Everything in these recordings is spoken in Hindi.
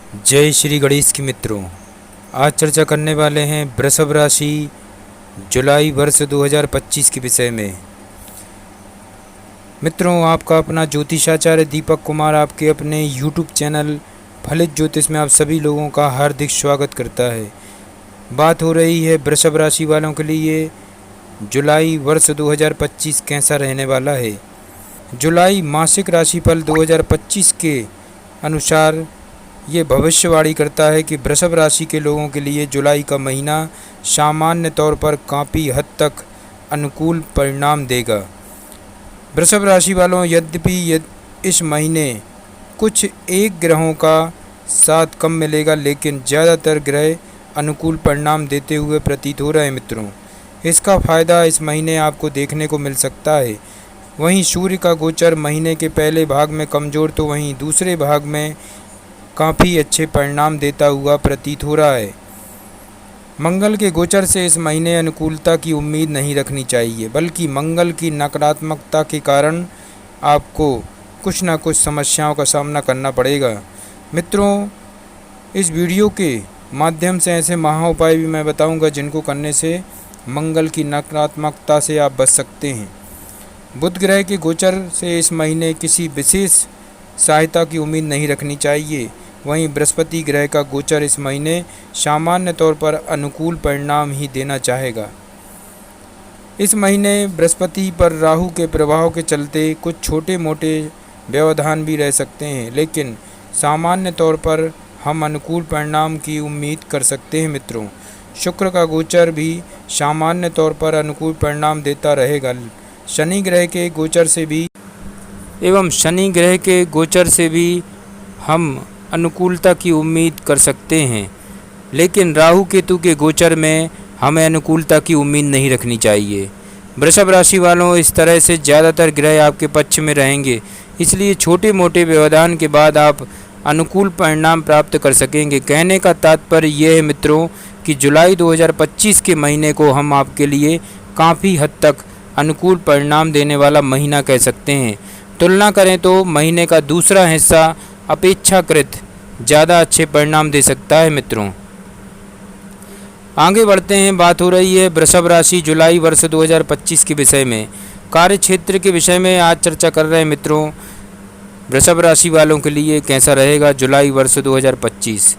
जय श्री गणेश की मित्रों। आज चर्चा करने वाले हैं वृषभ राशि जुलाई वर्ष 2025 के विषय में। मित्रों, आपका अपना ज्योतिषाचार्य दीपक कुमार आपके अपने YouTube चैनल फलित ज्योतिष में आप सभी लोगों का हार्दिक स्वागत करता है। बात हो रही है वृषभ राशि वालों के लिए जुलाई वर्ष 2025 कैसा रहने वाला है। जुलाई मासिक राशिफल 2025 के अनुसार ये भविष्यवाणी करता है कि वृषभ राशि के लोगों के लिए जुलाई का महीना सामान्य तौर पर काफ़ी हद तक अनुकूल परिणाम देगा। वृषभ राशि वालों, यद्यपि इस महीने कुछ एक ग्रहों का साथ कम मिलेगा, लेकिन ज़्यादातर ग्रह अनुकूल परिणाम देते हुए प्रतीत हो रहे हैं। मित्रों, इसका फ़ायदा इस महीने आपको देखने को मिल सकता है। वहीं सूर्य का गोचर महीने के पहले भाग में कमज़ोर तो वहीं दूसरे भाग में काफ़ी अच्छे परिणाम देता हुआ प्रतीत हो रहा है। मंगल के गोचर से इस महीने अनुकूलता की उम्मीद नहीं रखनी चाहिए, बल्कि मंगल की नकारात्मकता के कारण आपको कुछ ना कुछ समस्याओं का सामना करना पड़ेगा। मित्रों, इस वीडियो के माध्यम से ऐसे महा उपाय भी मैं बताऊंगा जिनको करने से मंगल की नकारात्मकता से आप बच सकते हैं। बुध ग्रह के गोचर से इस महीने किसी विशेष सहायता की उम्मीद नहीं रखनी चाहिए। वहीं बृहस्पति ग्रह का गोचर इस महीने सामान्य तौर पर अनुकूल परिणाम ही देना चाहेगा। इस महीने बृहस्पति पर राहु के प्रभाव के चलते कुछ छोटे मोटे व्यवधान भी रह सकते हैं, लेकिन सामान्य तौर पर हम अनुकूल परिणाम की उम्मीद कर सकते हैं। मित्रों, शुक्र का गोचर भी सामान्य तौर पर अनुकूल परिणाम देता रहेगा। शनि ग्रह के गोचर से भी हम अनुकूलता की उम्मीद कर सकते हैं, लेकिन राहु केतु के गोचर में हमें अनुकूलता की उम्मीद नहीं रखनी चाहिए। वृषभ राशि वालों, इस तरह से ज़्यादातर ग्रह आपके पक्ष में रहेंगे, इसलिए छोटे मोटे व्यवधान के बाद आप अनुकूल परिणाम प्राप्त कर सकेंगे। कहने का तात्पर्य यह है मित्रों कि जुलाई 2025 के महीने को हम आपके लिए काफ़ी हद तक अनुकूल परिणाम देने वाला महीना कह सकते हैं। तुलना करें तो महीने का दूसरा हिस्सा अपेक्षाकृत ज़्यादा अच्छे परिणाम दे सकता है। मित्रों, आगे बढ़ते हैं। बात हो रही है वृषभ राशि जुलाई वर्ष 2025 के विषय में। कार्य क्षेत्र के विषय में आज चर्चा कर रहे हैं। मित्रों, वृषभ राशि वालों के लिए कैसा रहेगा जुलाई वर्ष 2025।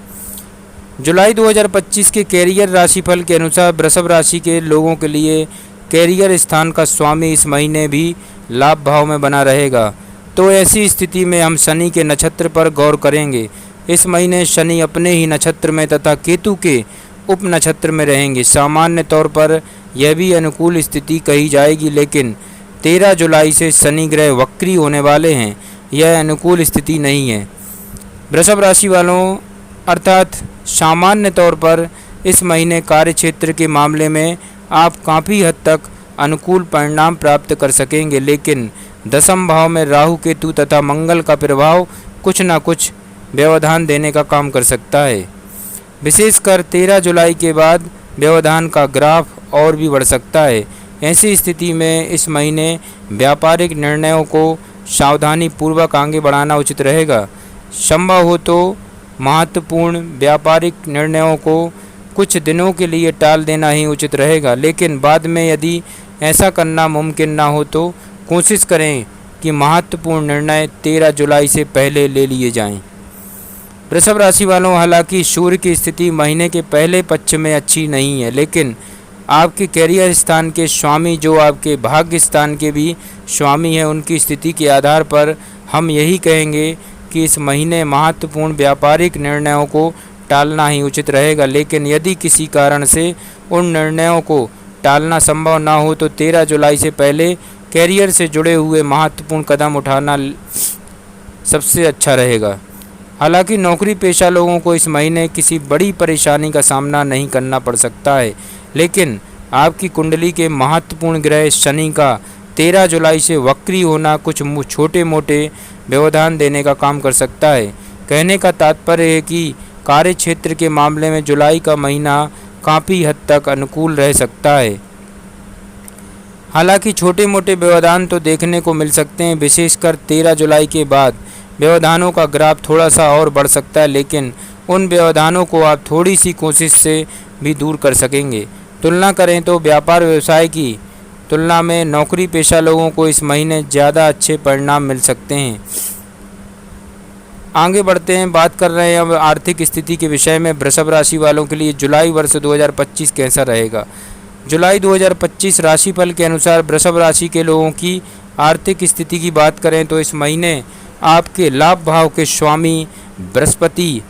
जुलाई 2025 के कैरियर राशिफल के अनुसार वृषभ राशि के लोगों के लिए कैरियर स्थान का स्वामी इस महीने भी लाभ भाव में बना रहेगा। तो ऐसी स्थिति में हम शनि के नक्षत्र पर गौर करेंगे। इस महीने शनि अपने ही नक्षत्र में तथा केतु के उप नक्षत्र में रहेंगे। सामान्य तौर पर यह भी अनुकूल स्थिति कही जाएगी, लेकिन 13 जुलाई से शनि ग्रह वक्री होने वाले हैं। यह अनुकूल स्थिति नहीं है। वृषभ राशि वालों, अर्थात सामान्य तौर पर इस महीने कार्य क्षेत्र के मामले में आप काफ़ी हद तक अनुकूल परिणाम प्राप्त कर सकेंगे, लेकिन दशम भाव में राहु केतु तथा मंगल का प्रभाव कुछ न कुछ व्यवधान देने का काम कर सकता है। विशेषकर 13 जुलाई के बाद व्यवधान का ग्राफ और भी बढ़ सकता है। ऐसी स्थिति में इस महीने व्यापारिक निर्णयों को सावधानी पूर्वक आगे बढ़ाना उचित रहेगा। संभव हो तो महत्वपूर्ण व्यापारिक निर्णयों को कुछ दिनों के लिए टाल देना ही उचित रहेगा, लेकिन बाद में यदि ऐसा करना मुमकिन ना हो तो कोशिश करें कि महत्वपूर्ण निर्णय 13 जुलाई से पहले ले लिए जाएं। वृषभ राशि वालों, हालांकि सूर्य की स्थिति महीने के पहले पक्ष में अच्छी नहीं है, लेकिन आपके कैरियर स्थान के स्वामी जो आपके भाग्य स्थान के भी स्वामी हैं, उनकी स्थिति के आधार पर हम यही कहेंगे कि इस महीने महत्वपूर्ण व्यापारिक निर्णयों को टालना ही उचित रहेगा। लेकिन यदि किसी कारण से उन निर्णयों को टालना संभव ना हो तो 13 जुलाई से पहले कैरियर से जुड़े हुए महत्वपूर्ण कदम उठाना सबसे अच्छा रहेगा। हालांकि नौकरी पेशा लोगों को इस महीने किसी बड़ी परेशानी का सामना नहीं करना पड़ सकता है, लेकिन आपकी कुंडली के महत्वपूर्ण ग्रह शनि का 13 जुलाई से वक्री होना कुछ छोटे मोटे व्यवधान देने का काम कर सकता है। कहने का तात्पर्य है कि कार्य क्षेत्र के मामले में जुलाई का महीना काफ़ी हद तक अनुकूल रह सकता है। हालांकि छोटे मोटे व्यवधान तो देखने को मिल सकते हैं, विशेषकर 13 जुलाई के बाद व्यवधानों का ग्राफ थोड़ा सा और बढ़ सकता है, लेकिन उन व्यवधानों को आप थोड़ी सी कोशिश से भी दूर कर सकेंगे। तुलना करें तो व्यापार व्यवसाय की तुलना में नौकरी पेशा लोगों को इस महीने ज़्यादा अच्छे परिणाम मिल सकते हैं। आगे बढ़ते हैं, बात कर रहे हैं अब आर्थिक स्थिति के विषय में। वृषभ राशि वालों के लिए जुलाई वर्ष 2025 कैसा रहेगा। जुलाई 2025 राशिफल के अनुसार वृषभ राशि के लोगों की आर्थिक स्थिति की बात करें तो इस महीने आपके लाभ भाव के स्वामी बृहस्पति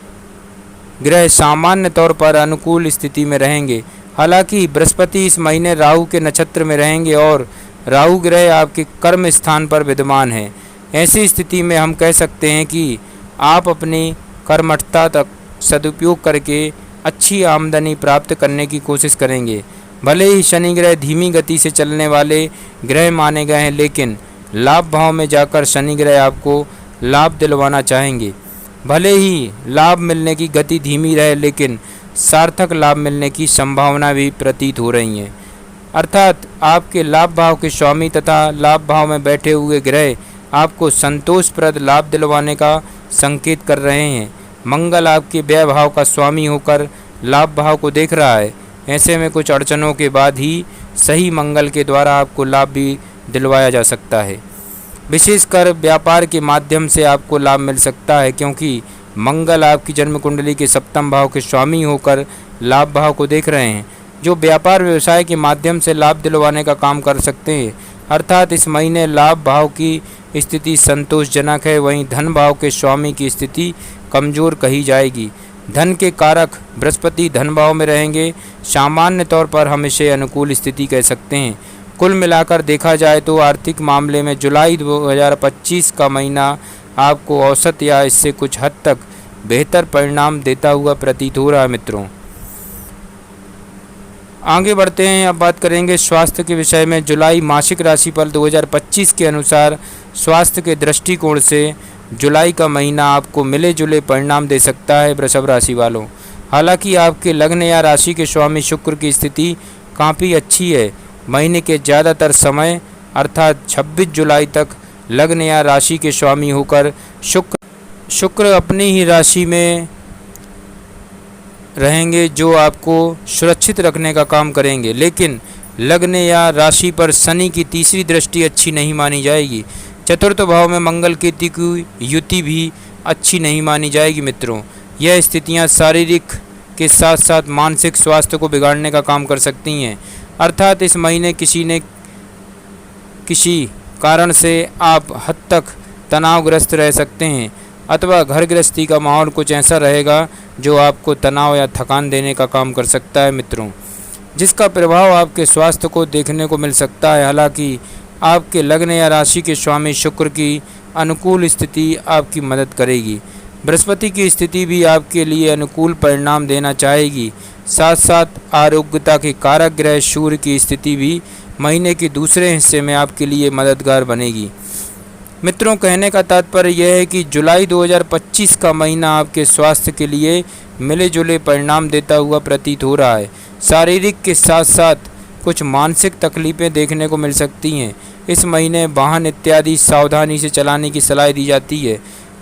ग्रह सामान्य तौर पर अनुकूल स्थिति में रहेंगे। हालांकि बृहस्पति इस महीने राहु के नक्षत्र में रहेंगे और राहु ग्रह आपके कर्म स्थान पर विद्यमान है। ऐसी स्थिति में हम कह सकते हैं कि आप अपनी कर्मठता तक सदुपयोग करके अच्छी आमदनी प्राप्त करने की कोशिश करेंगे। भले ही शनि ग्रह धीमी गति से चलने वाले ग्रह माने गए हैं, लेकिन लाभ भाव में जाकर शनि ग्रह आपको लाभ दिलवाना चाहेंगे। भले ही लाभ मिलने की गति धीमी रहे, लेकिन सार्थक लाभ मिलने की संभावना भी प्रतीत हो रही है। अर्थात आपके लाभ भाव के स्वामी तथा लाभ भाव में बैठे हुए ग्रह आपको संतोषप्रद लाभ दिलवाने का संकेत कर रहे हैं। मंगल आपके व्यय भाव का स्वामी होकर लाभ भाव को देख रहा है। ऐसे में कुछ अड़चनों के बाद ही सही मंगल के द्वारा आपको लाभ भी दिलवाया जा सकता है। विशेषकर व्यापार के माध्यम से आपको लाभ मिल सकता है, क्योंकि मंगल आपकी जन्म कुंडली के सप्तम भाव के स्वामी होकर लाभ भाव को देख रहे हैं, जो व्यापार व्यवसाय के माध्यम से लाभ दिलवाने का काम कर सकते हैं। अर्थात इस महीने लाभ भाव की स्थिति संतोषजनक है, वहीं धन भाव के स्वामी की स्थिति कमज़ोर कही जाएगी। धन के कारक बृहस्पति धन भाव में रहेंगे। सामान्य तौर पर हम इसे अनुकूल स्थिति कह सकते हैं। कुल मिलाकर देखा जाए तो आर्थिक मामले में जुलाई 2025 का महीना आपको औसत या इससे कुछ हद तक बेहतर परिणाम देता हुआ प्रतीत हो रहा है। मित्रों, आगे बढ़ते हैं, अब बात करेंगे स्वास्थ्य के विषय में। जुलाई मासिक राशिफल 2025 के अनुसार स्वास्थ्य के दृष्टिकोण से जुलाई का महीना आपको मिले जुले परिणाम दे सकता है वृषभ राशि वालों। हालांकि आपके लग्न या राशि के स्वामी शुक्र की स्थिति काफ़ी अच्छी है। महीने के ज़्यादातर समय अर्थात 26 जुलाई तक लग्न या राशि के स्वामी होकर शुक्र अपनी ही राशि में रहेंगे, जो आपको सुरक्षित रखने का काम करेंगे। लेकिन लग्न या राशि पर शनि की तीसरी दृष्टि अच्छी नहीं मानी जाएगी। चतुर्थ भाव में मंगल केतु की युति भी अच्छी नहीं मानी जाएगी। मित्रों, यह स्थितियां शारीरिक के साथ साथ मानसिक स्वास्थ्य को बिगाड़ने का काम कर सकती हैं। अर्थात इस महीने किसी कारण से आप हद तक तनावग्रस्त रह सकते हैं, अथवा घर गृहस्थी का माहौल कुछ ऐसा रहेगा जो आपको तनाव या थकान देने का काम कर सकता है। मित्रों, जिसका प्रभाव आपके स्वास्थ्य को देखने को मिल सकता है। हालांकि आपके लग्न या राशि के स्वामी शुक्र की अनुकूल स्थिति आपकी मदद करेगी। बृहस्पति की स्थिति भी आपके लिए अनुकूल परिणाम देना चाहेगी। साथ साथ आरोग्यता के कारक ग्रह सूर्य की स्थिति भी महीने के दूसरे हिस्से में आपके लिए मददगार बनेगी। मित्रों, कहने का तात्पर्य यह है कि जुलाई 2025 का महीना आपके स्वास्थ्य के लिए मिले जुले परिणाम देता हुआ प्रतीत हो रहा है। शारीरिक के साथ साथ कुछ मानसिक तकलीफ़ें देखने को मिल सकती हैं। इस महीने वाहन इत्यादि सावधानी से चलाने की सलाह दी जाती है।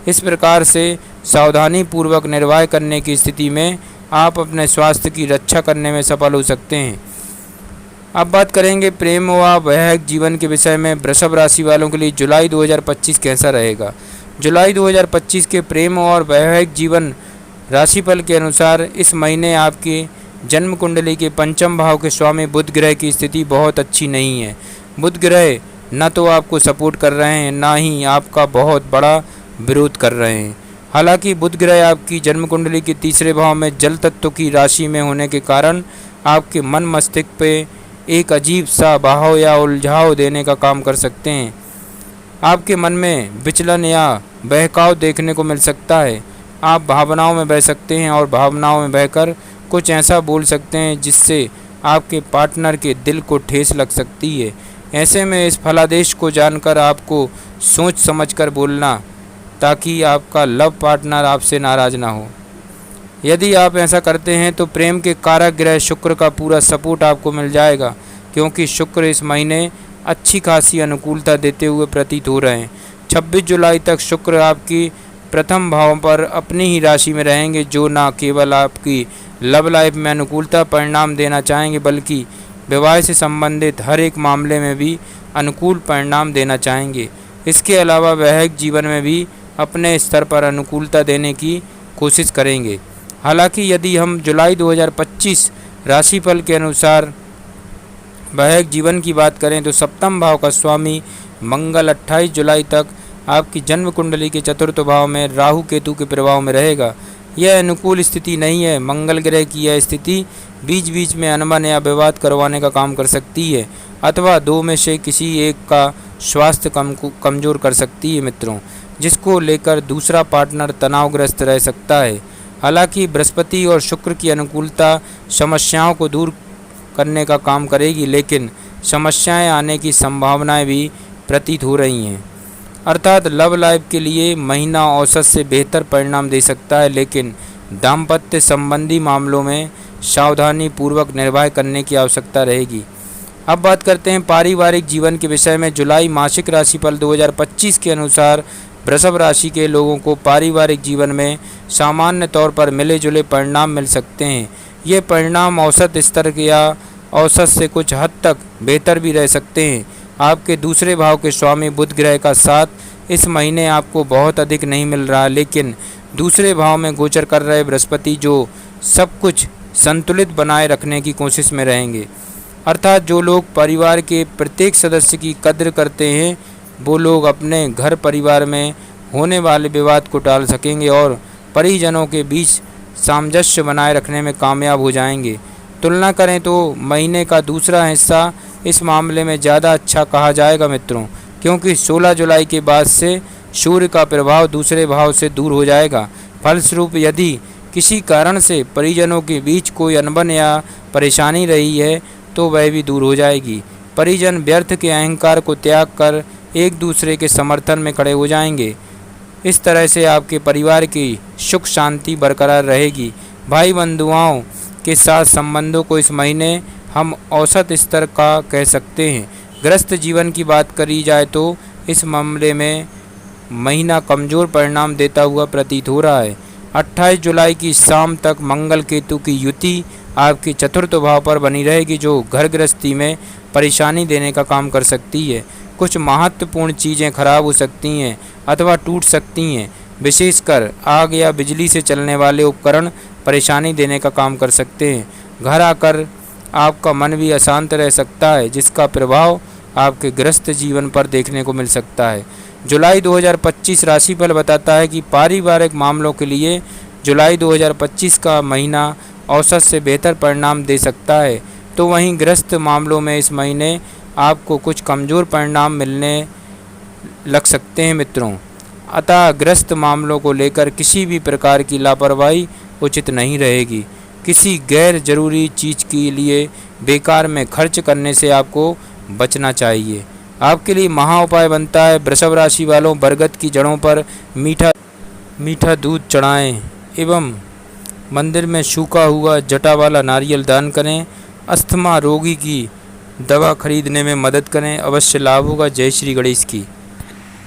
इस प्रकार से सावधानी पूर्वक निर्वाह करने की स्थिति में आप अपने स्वास्थ्य की रक्षा करने में सफल हो सकते हैं। अब बात करेंगे प्रेम व वैवाहिक जीवन के विषय में। वृषभ राशि वालों के लिए जुलाई 2025 कैसा रहेगा। जुलाई 2025 के प्रेम और वैवाहिक जीवन राशिफल के अनुसार इस महीने आपके जन्म कुंडली के पंचम भाव के स्वामी बुध ग्रह की स्थिति बहुत अच्छी नहीं है। बुध ग्रह न तो आपको सपोर्ट कर रहे हैं, ना ही आपका बहुत बड़ा विरोध कर रहे हैं। हालांकि बुध ग्रह आपकी जन्म कुंडली के तीसरे भाव में जल तत्व की राशि में होने के कारण आपके मन मस्तिष्क पे एक अजीब सा बहाव या उलझाव देने का काम कर सकते हैं। आपके मन में विचलन या बहकाव देखने को मिल सकता है। आप भावनाओं में बह सकते हैं और भावनाओं में बहकर कुछ ऐसा बोल सकते हैं जिससे आपके पार्टनर के दिल को ठेस लग सकती है। ऐसे में इस फलादेश को जानकर आपको सोच समझकर बोलना, ताकि आपका लव पार्टनर आपसे नाराज़ ना हो। यदि आप ऐसा करते हैं तो प्रेम के कारक ग्रह शुक्र का पूरा सपोर्ट आपको मिल जाएगा, क्योंकि शुक्र इस महीने अच्छी खासी अनुकूलता देते हुए प्रतीत हो रहे हैं। 26 जुलाई तक शुक्र आपकी प्रथम भाव पर अपनी ही राशि में रहेंगे, जो न केवल आपकी लव लाइफ में अनुकूलता परिणाम देना चाहेंगे, बल्कि विवाह से संबंधित हर एक मामले में भी अनुकूल परिणाम देना चाहेंगे। इसके अलावा वैवाहिक जीवन में भी अपने स्तर पर अनुकूलता देने की कोशिश करेंगे। हालांकि यदि हम जुलाई 2025 राशिफल के अनुसार वैवाहिक जीवन की बात करें तो सप्तम भाव का स्वामी मंगल 28 जुलाई तक आपकी जन्म कुंडली के चतुर्थ भाव में राहु केतु के प्रभाव में रहेगा। यह अनुकूल स्थिति नहीं है। मंगल ग्रह की यह स्थिति बीच बीच में अनबन या विवाद करवाने का काम कर सकती है, अथवा दो में से किसी एक का स्वास्थ्य कमजोर कर सकती है मित्रों, जिसको लेकर दूसरा पार्टनर तनावग्रस्त रह सकता है। हालांकि बृहस्पति और शुक्र की अनुकूलता समस्याओं को दूर करने का काम करेगी, लेकिन समस्याएं आने की संभावनाएं भी प्रतीत हो रही हैं। अर्थात लव लाइफ के लिए महीना औसत से बेहतर परिणाम दे सकता है, लेकिन दाम्पत्य संबंधी मामलों में सावधानी पूर्वक निर्वाह करने की आवश्यकता रहेगी। अब बात करते हैं पारिवारिक जीवन के विषय में। जुलाई मासिक राशिफल 2025 के अनुसार वृषभ राशि के लोगों को पारिवारिक जीवन में सामान्य तौर पर मिले जुले परिणाम मिल सकते हैं। ये परिणाम औसत स्तर या औसत से कुछ हद तक बेहतर भी रह सकते हैं। आपके दूसरे भाव के स्वामी बुध ग्रह का साथ इस महीने आपको बहुत अधिक नहीं मिल रहा, लेकिन दूसरे भाव में गोचर कर रहे बृहस्पति जो सब कुछ संतुलित बनाए रखने की कोशिश में रहेंगे। अर्थात जो लोग परिवार के प्रत्येक सदस्य की कद्र करते हैं वो लोग अपने घर परिवार में होने वाले विवाद को टाल सकेंगे और परिजनों के बीच सामंजस्य बनाए रखने में कामयाब हो जाएंगे। तुलना करें तो महीने का दूसरा हिस्सा इस मामले में ज़्यादा अच्छा कहा जाएगा मित्रों, क्योंकि 16 जुलाई के बाद से सूर्य का प्रभाव दूसरे भाव से दूर हो जाएगा। फलस्वरूप यदि किसी कारण से परिजनों के बीच कोई अनबन या परेशानी रही है तो वह भी दूर हो जाएगी। परिजन व्यर्थ के अहंकार को त्याग कर एक दूसरे के समर्थन में खड़े हो जाएंगे। इस तरह से आपके परिवार की सुख शांति बरकरार रहेगी। भाई बंधुओं के साथ संबंधों को इस महीने हम औसत स्तर का कह सकते हैं। गृहस्थ जीवन की बात करी जाए तो इस मामले में महीना कमज़ोर परिणाम देता हुआ प्रतीत हो रहा है। 28 जुलाई की शाम तक मंगल केतु की युति आपके चतुर्थ भाव पर बनी रहेगी, जो घर गृहस्थी में परेशानी देने का काम कर सकती है। कुछ महत्वपूर्ण चीज़ें खराब हो सकती हैं अथवा टूट सकती हैं। विशेषकर आग या बिजली से चलने वाले उपकरण परेशानी देने का काम कर सकते हैं। घर आकर आपका मन भी अशांत रह सकता है, जिसका प्रभाव आपके गृहस्थ जीवन पर देखने को मिल सकता है। जुलाई 2025 राशिफल बताता है कि पारिवारिक मामलों के लिए जुलाई 2025 का महीना औसत से बेहतर परिणाम दे सकता है, तो वहीं गृहस्थ मामलों में इस महीने आपको कुछ कमज़ोर परिणाम मिलने लग सकते हैं मित्रों। अतः गृहस्थ मामलों को लेकर किसी भी प्रकार की लापरवाही उचित नहीं रहेगी। किसी गैर जरूरी चीज़ के लिए बेकार में खर्च करने से आपको बचना चाहिए। आपके लिए महा उपाय बनता है वृषभ राशि वालों, बरगद की जड़ों पर मीठा दूध चढ़ाएं एवं मंदिर में सूखा हुआ जटा वाला नारियल दान करें। अस्थमा रोगी की दवा खरीदने में मदद करें, अवश्य लाभ होगा। जय श्री गणेश की।